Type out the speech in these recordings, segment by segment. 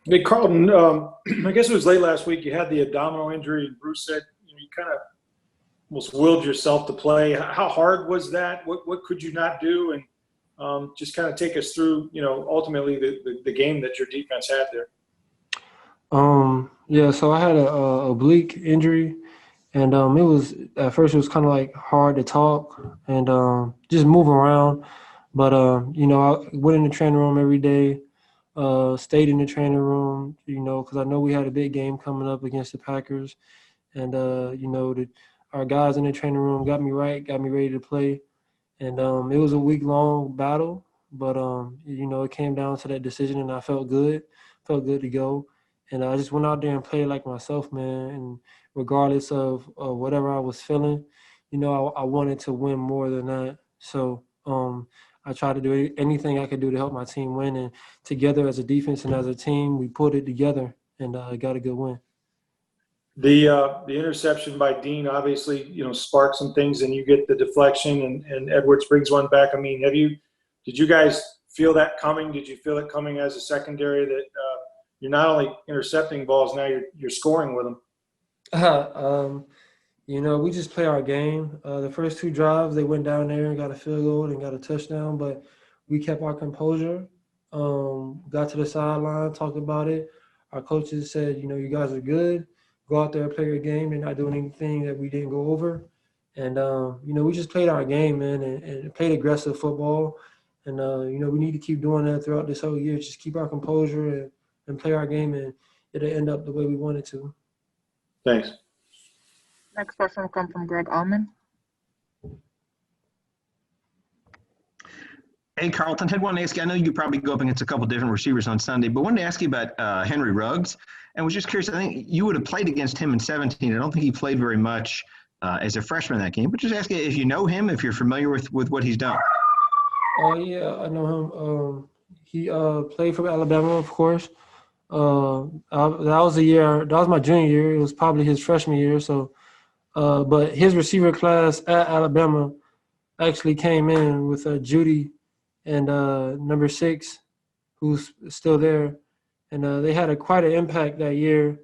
Hey, Carlton, I guess it was late last week. You had the abdominal injury, and Bruce said you kind of almost willed yourself to play. How hard was that? What could you not do? And just kind of take us through, ultimately the game that your defense had there. Yeah, so I had a oblique injury, and it was at first it was kind of like hard to talk and just move around. But I went in the training room every day, stayed in the training room, because I know we had a big game coming up against the Packers, and our guys in the training room got me right, got me ready to play, and it was a week long battle, but it came down to that decision, and I felt good to go, and I just went out there and played like myself, man. And regardless of whatever I was feeling, I wanted to win more than that. So I tried to do anything I could do to help my team win, and together as a defense and as a team, we pulled it together and got a good win. The interception by Dean obviously sparked some things, and you get the deflection, and Edwards brings one back. I mean, did you guys feel that coming? Did you feel it coming as a secondary that you're not only intercepting balls, now you're scoring with them? um, we just play our game. The first two drives, they went down there and got a field goal and got a touchdown, but we kept our composure. Got to the sideline, talked about it. Our coaches said, you guys are good. Go out there and play your game. They're not doing anything that we didn't go over. And, we just played our game, man, and played aggressive football. And, we need to keep doing that throughout this whole year. Just keep our composure and play our game, and it'll end up the way we want it to. Thanks. Next question will come from Greg Allman. Hey, Carlton, I wanted to ask you, I know you probably go up against a couple different receivers on Sunday, but wanted to ask you about Henry Ruggs, and was just curious. I think you would have played against him in 17. I don't think he played very much as a freshman in that game, but just ask you if you know him, if you're familiar with what he's done. Oh, yeah, I know him. He played for Alabama, of course. That was my junior year. It was probably his freshman year. So, but his receiver class at Alabama actually came in with Judy and number 6, who's still there, and they had quite an impact that year.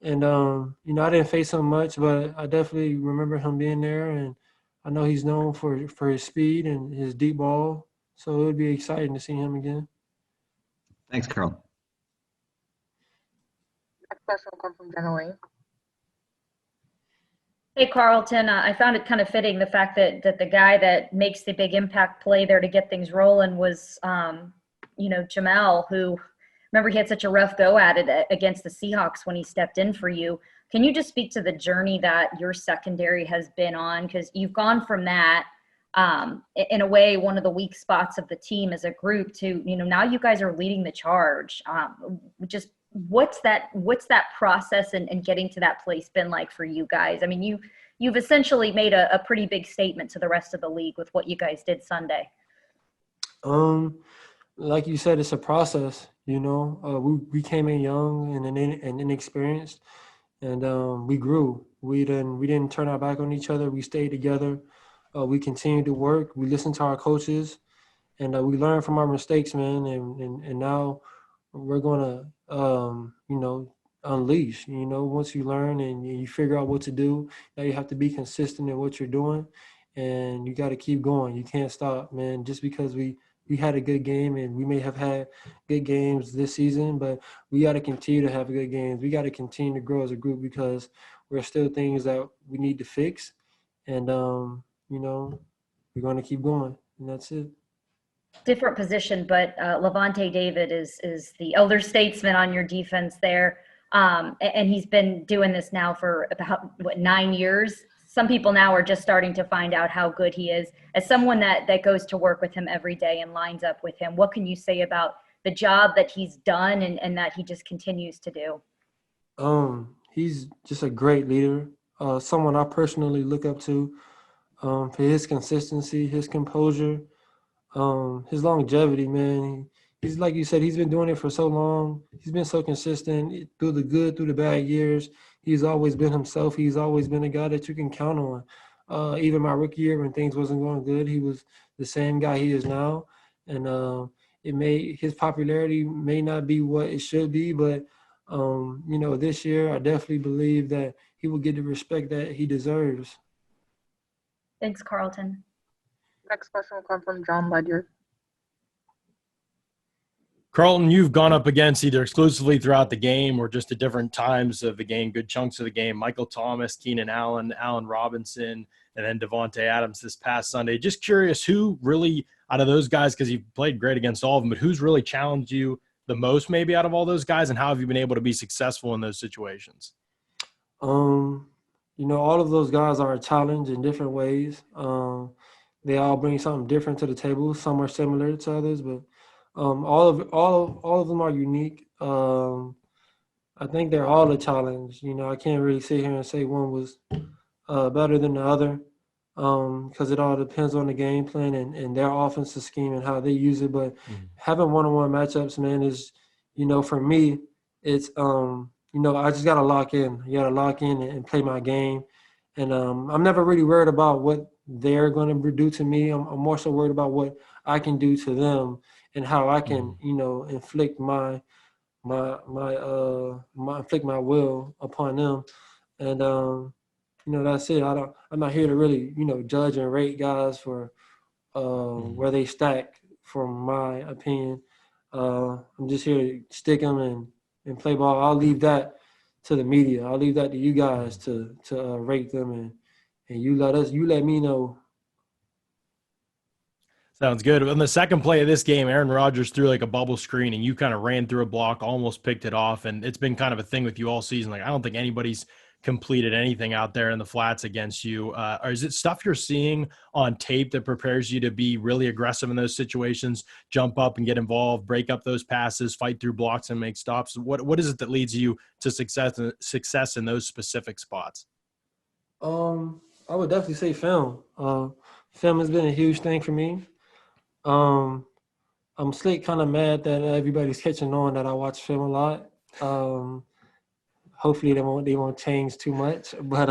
And I didn't face him much, but I definitely remember him being there, and I know he's known for his speed and his deep ball. So it would be exciting to see him again. Thanks, Carl. Next question will come from Jenna Lane. Hey, Carlton, I found it kind of fitting the fact that the guy that makes the big impact play there to get things rolling was, Jamel, who, remember, he had such a rough go at it against the Seahawks when he stepped in for you. Can you just speak to the journey that your secondary has been on? Because you've gone from that, in a way, one of the weak spots of the team as a group to, now you guys are leading the charge. Just what's that process and getting to that place been like for you guys? I mean, you've essentially made a pretty big statement to the rest of the league with what you guys did Sunday. Like you said, it's a process. We came in young and inexperienced, and we grew. We didn't turn our back on each other. We stayed together. We continued to work. We listened to our coaches, and we learned from our mistakes, man. And now we're gonna unleash. Once you learn and you figure out what to do, now you have to be consistent in what you're doing, and you got to keep going. You can't stop, man. Just because we had a good game, and we may have had good games this season, but we got to continue to have good games. We got to continue to grow as a group because there's still things that we need to fix, and we're going to keep going, and that's it. Different position, but Levante David is the elder statesman on your defense there. And he's been doing this now for about 9 years. Some people now are just starting to find out how good he is. As someone that goes to work with him every day and lines up with him, what can you say about the job that he's done and that he just continues to do? He's just a great leader, someone I personally look up to, for his consistency, his composure, his longevity, man. He's like you said, he's been doing it for so long. He's been so consistent through the good, through the bad years. He's always been himself. He's always been a guy that you can count on. Even my rookie year when things wasn't going good, he was the same guy he is now. And his popularity may not be what it should be, but this year I definitely believe that he will get the respect that he deserves. Thanks, Carlton. Next question will come from John Ledger. Carlton, you've gone up against either exclusively throughout the game or just at different times of the game, good chunks of the game, Michael Thomas, Keenan Allen, Allen Robinson, and then Devontae Adams this past Sunday. Just curious, who really, out of those guys, because you've played great against all of them, but who's really challenged you the most maybe out of all those guys, and how have you been able to be successful in those situations? All of those guys are a challenge in different ways. They all bring something different to the table. Some are similar to others, but all of them are unique. I think they're all a challenge. I can't really sit here and say one was better than the other because it all depends on the game plan and their offensive scheme and how they use it. But having one-on-one matchups, man, is, for me, it's, I just got to lock in. You got to lock in and play my game. And I'm never really worried about what they're going to do to me. I'm more so worried about what I can do to them and how I can, inflict my inflict my will upon them. And, that's it. I'm not here to really, judge and rate guys for where they stack, from my opinion. I'm just here to stick them and play ball. I'll leave that to the media. I'll leave that to you guys to rate them and you let me know. Sounds good. On the second play of this game, Aaron Rodgers threw like a bubble screen and you kind of ran through a block, almost picked it off. And it's been kind of a thing with you all season. Like, I don't think anybody's completed anything out there in the flats against you. Or is it stuff you're seeing on tape that prepares you to be really aggressive in those situations, jump up and get involved, break up those passes, fight through blocks and make stops? What is it that leads you to success in those specific spots? I would definitely say film. Film has been a huge thing for me. I'm slick kind of mad that everybody's catching on that I watch film a lot. Hopefully they won't change too much. But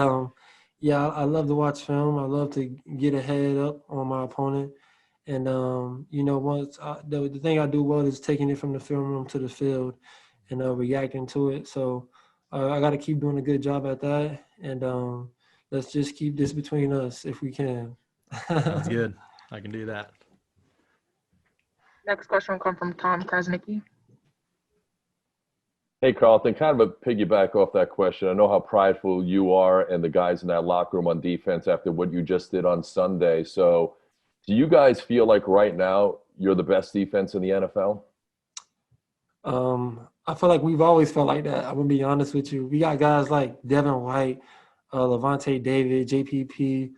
yeah, I love to watch film. I love to get a head up on my opponent. And once the thing I do well is taking it from the film room to the field and reacting to it. So I got to keep doing a good job at that. And let's just keep this between us if we can. Sounds good. I can do that. Next question will come from Tom Krasnicki. Hey, Carlton, kind of a piggyback off that question. I know how prideful you are and the guys in that locker room on defense after what you just did on Sunday. So do you guys feel like right now you're the best defense in the NFL? I feel like we've always felt like that. I'm going to be honest with you. We got guys like Devin White, Levante David, JPP,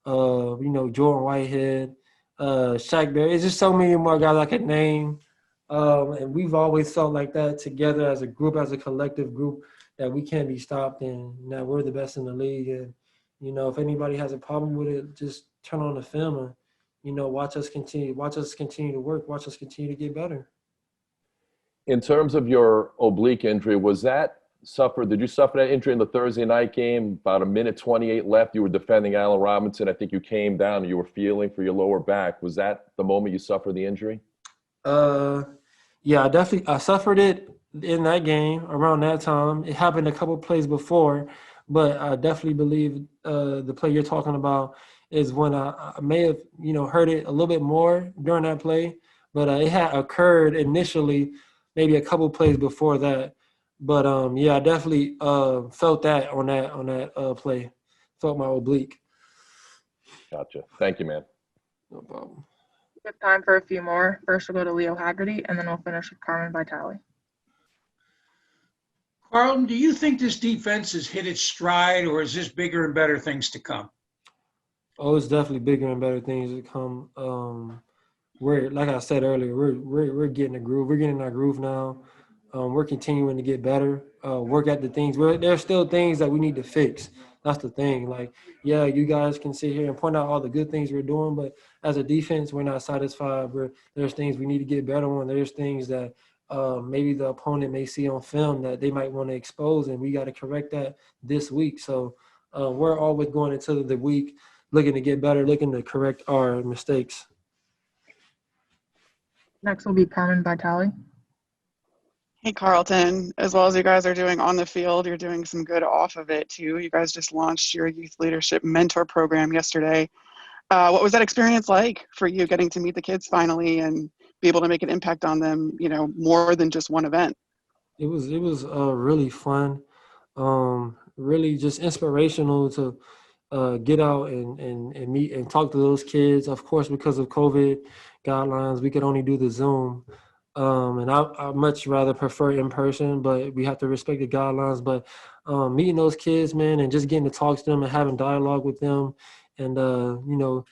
Jordan Whitehead, Shaq Barrett. It's just so many more guys I could name. And we've always felt like that together as a group, as a collective group, that we can't be stopped and that we're the best in the league. And, if anybody has a problem with it, just turn on the film and, watch us continue to work, watch us continue to get better. In terms of your oblique injury, did you suffer that injury in the Thursday night game? About 1:28 left, you were defending Allen Robinson. I think you came down and you were feeling for your lower back. Was that the moment you suffered the injury? Yeah, I suffered it in that game around that time. It happened a couple plays before, but I definitely believe the play you're talking about is when I may have, heard it a little bit more during that play, but it had occurred initially maybe a couple plays before that. But yeah, I definitely felt that on that play. Felt my oblique. Gotcha. Thank you, man. No problem. We have time for a few more. First, we'll go to Leo Haggerty, and then we'll finish with Carmen Vitale. Carlton, do you think this defense has hit its stride, or is this bigger and better things to come? Oh, it's definitely bigger and better things to come. We're, like I said earlier, we're getting a groove. We're getting in our groove now. We're continuing to get better. Work at the things. There's still things that we need to fix. That's the thing. Like, yeah, you guys can sit here and point out all the good things we're doing, but as a defense, we're not satisfied. There's things we need to get better on. There's things that maybe the opponent may see on film that they might want to expose, and we got to correct that this week. So we're always going into the week looking to get better, looking to correct our mistakes. Next will be Carmen Vitale. Hey, Carlton, as well as you guys are doing on the field, you're doing some good off of it too. You guys just launched your youth leadership mentor program yesterday. What was that experience like for you, getting to meet the kids finally and be able to make an impact on them, more than just one event? It was really fun, really just inspirational to get out and meet and talk to those kids. Of course, because of COVID guidelines, we could only do the Zoom. And I much rather prefer in person, but we have to respect the guidelines. But meeting those kids, man, and just getting to talk to them and having dialogue with them, and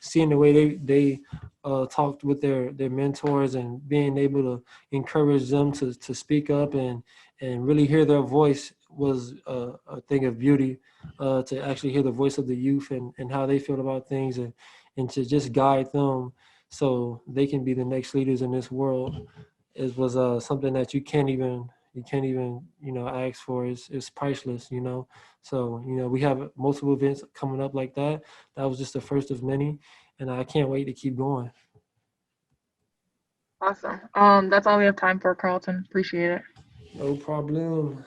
seeing the way they talked with their mentors and being able to encourage them to speak up and really hear their voice was a thing of beauty. To actually hear the voice of the youth and how they feel about things and to just guide them so they can be the next leaders in this world. It was something that you can't even ask for. It's priceless, So we have multiple events coming up like that. That was just the first of many, and I can't wait to keep going. Awesome. That's all we have time for, Carlton. Appreciate it. No problem.